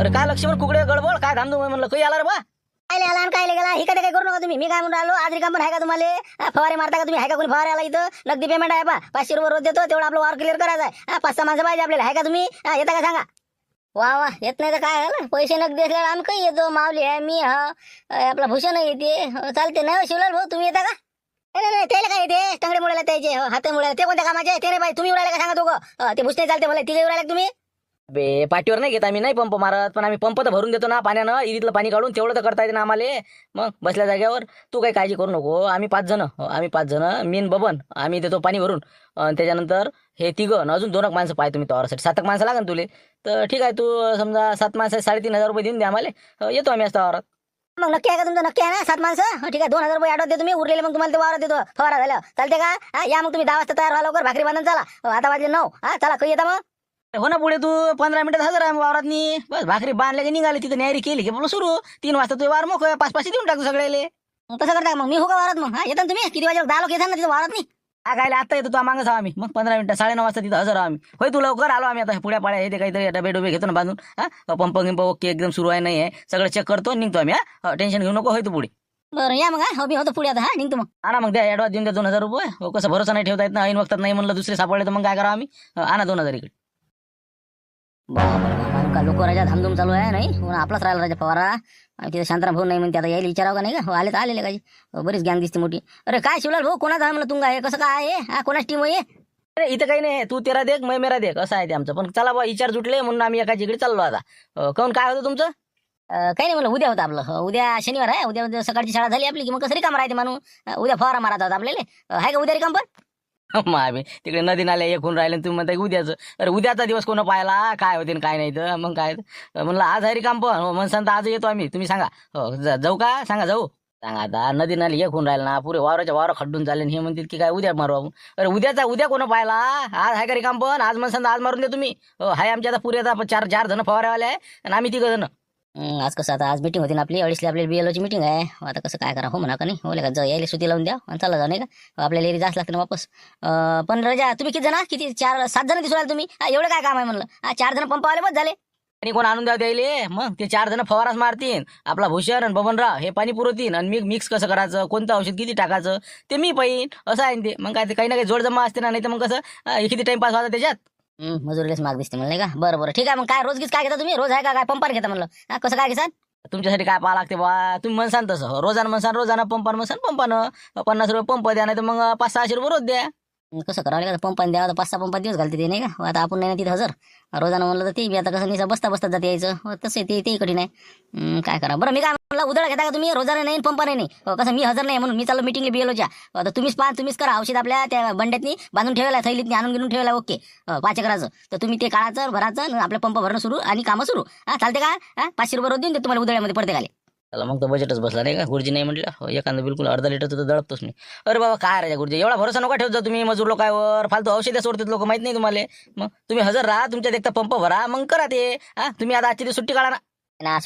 अरे काय लक्ष्मण कुकडे गडबड काय धामधूम आहे म्हणलं काही आला रे बा. काय आला आणि काय गेला ही काय करू नका तुम्ही. मी काय म्हणून राहिलो आज रिकाम पण आहे का तुम्हाला? फवारे मारता का तुम्ही? आहे का कोणी फवारे आला इथं? नगदी पेमेंट आहे बा 500 रुपये रोज देतो तेवढं आपलं वावर क्लिअर करायचं आहे. 5-6 माणसं पाहिजे आपल्याला. आहे का तुम्ही? येता का सांगा. वा वा येत नाही तर काय झालं पैसे नगदी असल्यावर आम्ही काही येतो. माऊली आहे मी आपला भूषण येते चालते नाही. शिवलाल भाऊ तुम्ही येता का? नाही त्याला काय येते टंगडे मुळायला त्याचे हाते मुळे ते कोणत्या कामाचे ते नाही बाई. तुम्ही उडायला का सांगा दोघं ते भुसणे चालते मला तिघे उडायला तुम्ही. बे पाठीवर नाही घेत आम्ही नाही पंप मारत पण आम्ही पंप तर भरून देतो ना पाण्यानं इरीतलं पाणी काढून तेवढं तर करता येते ना आम्हाला. मग बसल्या जागेवर तू काही काळजी करू नको. आम्ही 5 जण मीन बबन आम्ही देतो पाणी भरून. त्याच्यानंतर हे तिघं अजून 2 माणसं पाहिजे तुम्ही तवारासाठी 7 माणसं लागेल तुले. तर ठीक आहे तू समजा 7 माणसं 3,500 रुपये देऊन द्या आम्हाला. येतो आम्ही असता वावरात. मग नक्की आहे का तुमचं? नक्की आहे ना 7 माणसं? ठीक आहे 2,000 रुपये ॲडव्हान्स देतो मी. उरलेले मग तुम्हाला ते वावरात देतो फवारा झालं चालते का? या मग तुम्ही 10 वाजता तयार व्हा लवकर भाकरी बांधून चला. आता वाजले 9. चला काही येता मग. हो ना पुढे तू 15 मिनिटात हजर आहे वावरातनी. बस भाकरी बांधल्या की निघाले तिथं न्यारी केली की बोल सुरू 3 वाजता तू वार मोकळ 5-5 देऊन टाकतो सगळ्याले. मग तसं करता मग मी हो का वावरात मग? येता ना तुम्ही किती वाजेला 10 लोक येतात ना तिथं वावरात नाही. काय आता येतो तू मागं आम्ही मग 15 मिनिटं 9:30 वाजता तिथं हजर आहो आम्ही. होय तू लवकर आलो आम्ही आता पुढ्या पाड्या येते काहीतरी डबे डबे घेतो ना बांधून. पंप गिंप ओके एकदम सुरू आहे नाही आहे सगळं चेक करतो निघतो आम्ही. टेन्शन घेऊ नको. होय तू पुढे बरं या मग. हो मी होतो पुढे आता. निघतो मग. आणा मग द्या ॲडव्हान्स देऊन द्या 2,000 रुपये. हो कसं भरोसा नाही ठेवता येत ना. ऐन वक्तात नाही म्हणलं दुसरे सापडले तर मग काय करावं आम्ही. आणा 2,000 इकडे. का लोक राजा धामधूम चालू आहे नाही आपलाच राहिला राजा फवारा. तिथे शांताराम भाऊ नाही म्हणते आता यायला विचारावं का नाही का? आले तर आलेले काही बरीच गँग दिसते मोठी. अरे काय शिवलाल भाऊ कोणाचा आहे म्हणलं तुंगा आहे कसं काय आहे? कोणाच टीम आहे? अरे इथं काही नाही तू तेरा देख मैं मेरा देख असं आहे ते आमचं. पण चला बा विचार जुटले म्हणून आम्ही एकाच इकडे चाललो आता. काऊन काय होतं तुमचं? काही नाही म्हणलं उद्या होतं आपलं. उद्या शनिवार आहे. उद्या सकाळची शाळा झाली आपली की मग कसं रिकाम राहते माणूस. उद्या फवारा मारायचा होता आपल्याला. आहे का उद्या रिकाम पण? आम्ही तिकडे नदी नाल्या एकूण राहिले तुम्ही म्हणता उद्याचं. अरे उद्याचा दिवस कोण पाहिला काय होते काय नाही तर मग काय म्हणलं आज आहे रिकाम पण हो म्हणसान तर आज येतो आम्ही. तुम्ही सांगा जाऊ का? सांगा जाऊ. सांगा आता नदी नाली एकूण राहिला ना पुरे वावर खड्डून चालले हे म्हणतील की काय उद्या मारू आपण. अरे उद्या कोण पाहिला आज आहे का रिकाम पण आज म्हणसान आज मारून द्या तुम्ही. हाय आमच्या आता पुरे आता 4 जण फवाऱ्यावाले आहे आणि आम्ही 3 जण. आज कसं आता आज मीटिंग होती ना आपली 2:30 आपली BLOची मीटिंग आहे. आता कसं काय करा हो म्हणा का नाही हो का यायला सुट्टी लावून द्या आणि चला जाऊ नाही का आपल्याला एरी जास्त लागते ना वापस. पण रजा तुम्ही किती जण किती 4-7 जण दिसून राहिले तुम्ही. एवढं काय काम आहे म्हणलं. 4 जण पंपावाले बस झाले. आणि कोण आणून द्यावं द्यायले मग ते 4 जण फवाराच मारतील. आपला भूषण आणि बबनराव हे पाणी पुरवतील आणि मिक्स कसं करायचं कोणतं औषध किती टाकायचं ते मी पाहिन असं आहे ते. मग काय ते काही ना काही जोड जमा असते ना नाही तर मग कसं किती टाइमपास व्हायचा त्याच्यात. मजुरीलाच माग दिसते म्हणलं का? बरं ठीक आहे मग काय रोज काय घेता तुम्ही? रोज आहे का काय पंपार घेता म्हणलं? कसं काय घेसान? तुमच्यासाठी काय पाहा लागते बा तुम्ही म्हणसान तसं रोजानं म्हणसान रोजानं पंपानं म्हणसान पंपानं 50 रुपये पंप द्या नाही तर मग 500-600 रुपये रोज द्या. कसं करावं लागेल पंपाने द्यावं 5-6 पंपात दिवस घालते ते नाही का? आता आपण नाही ना तिथे हजर रोजानं म्हणलं तर ते बी आता कसं नाही बसता जाते यायचं तसं ते कठीण आहे. काय करा बरं मी काय म्हणलं उदळ घेता का तुम्ही? रोजाने नाही पंपाने नाही. कसं मी हजर नाही म्हणून मी चाललो मिटिंगला BLOच्या. तर तुम्हीच करा औषध आपल्या त्या बंड्यातनी बांधून ठेवायला थैलीतनी आणून घेऊन ठेवायला ओके 5 एकराचं. तर तुम्ही ते काढायचं भरायचं आपलं पंप भरणं सुरू आणि कामं सुरू. चालते का? 500 रुपये रोज देऊन ते तुम्हाला उदळ्यामध्ये पडते खाली. चला मग तर बजेटच बसला नाही का? गुरुजी नाही म्हटलं एखादं बिलकुल अर्धा लिटर तर दळपतोच मी. अरे बाबा काय राजा गुरुजी एवढा भरोसा नका ठेवत जा तुम्ही मजूर लोकांवर. फालतू औषधं सोडतात लोक माहित नाही तुम्हाला. मग तुम्ही हजर राहा तुमच्या देखता पंप भरा मग करा ते. तुम्ही आता आजची सुट्टी काढा ना.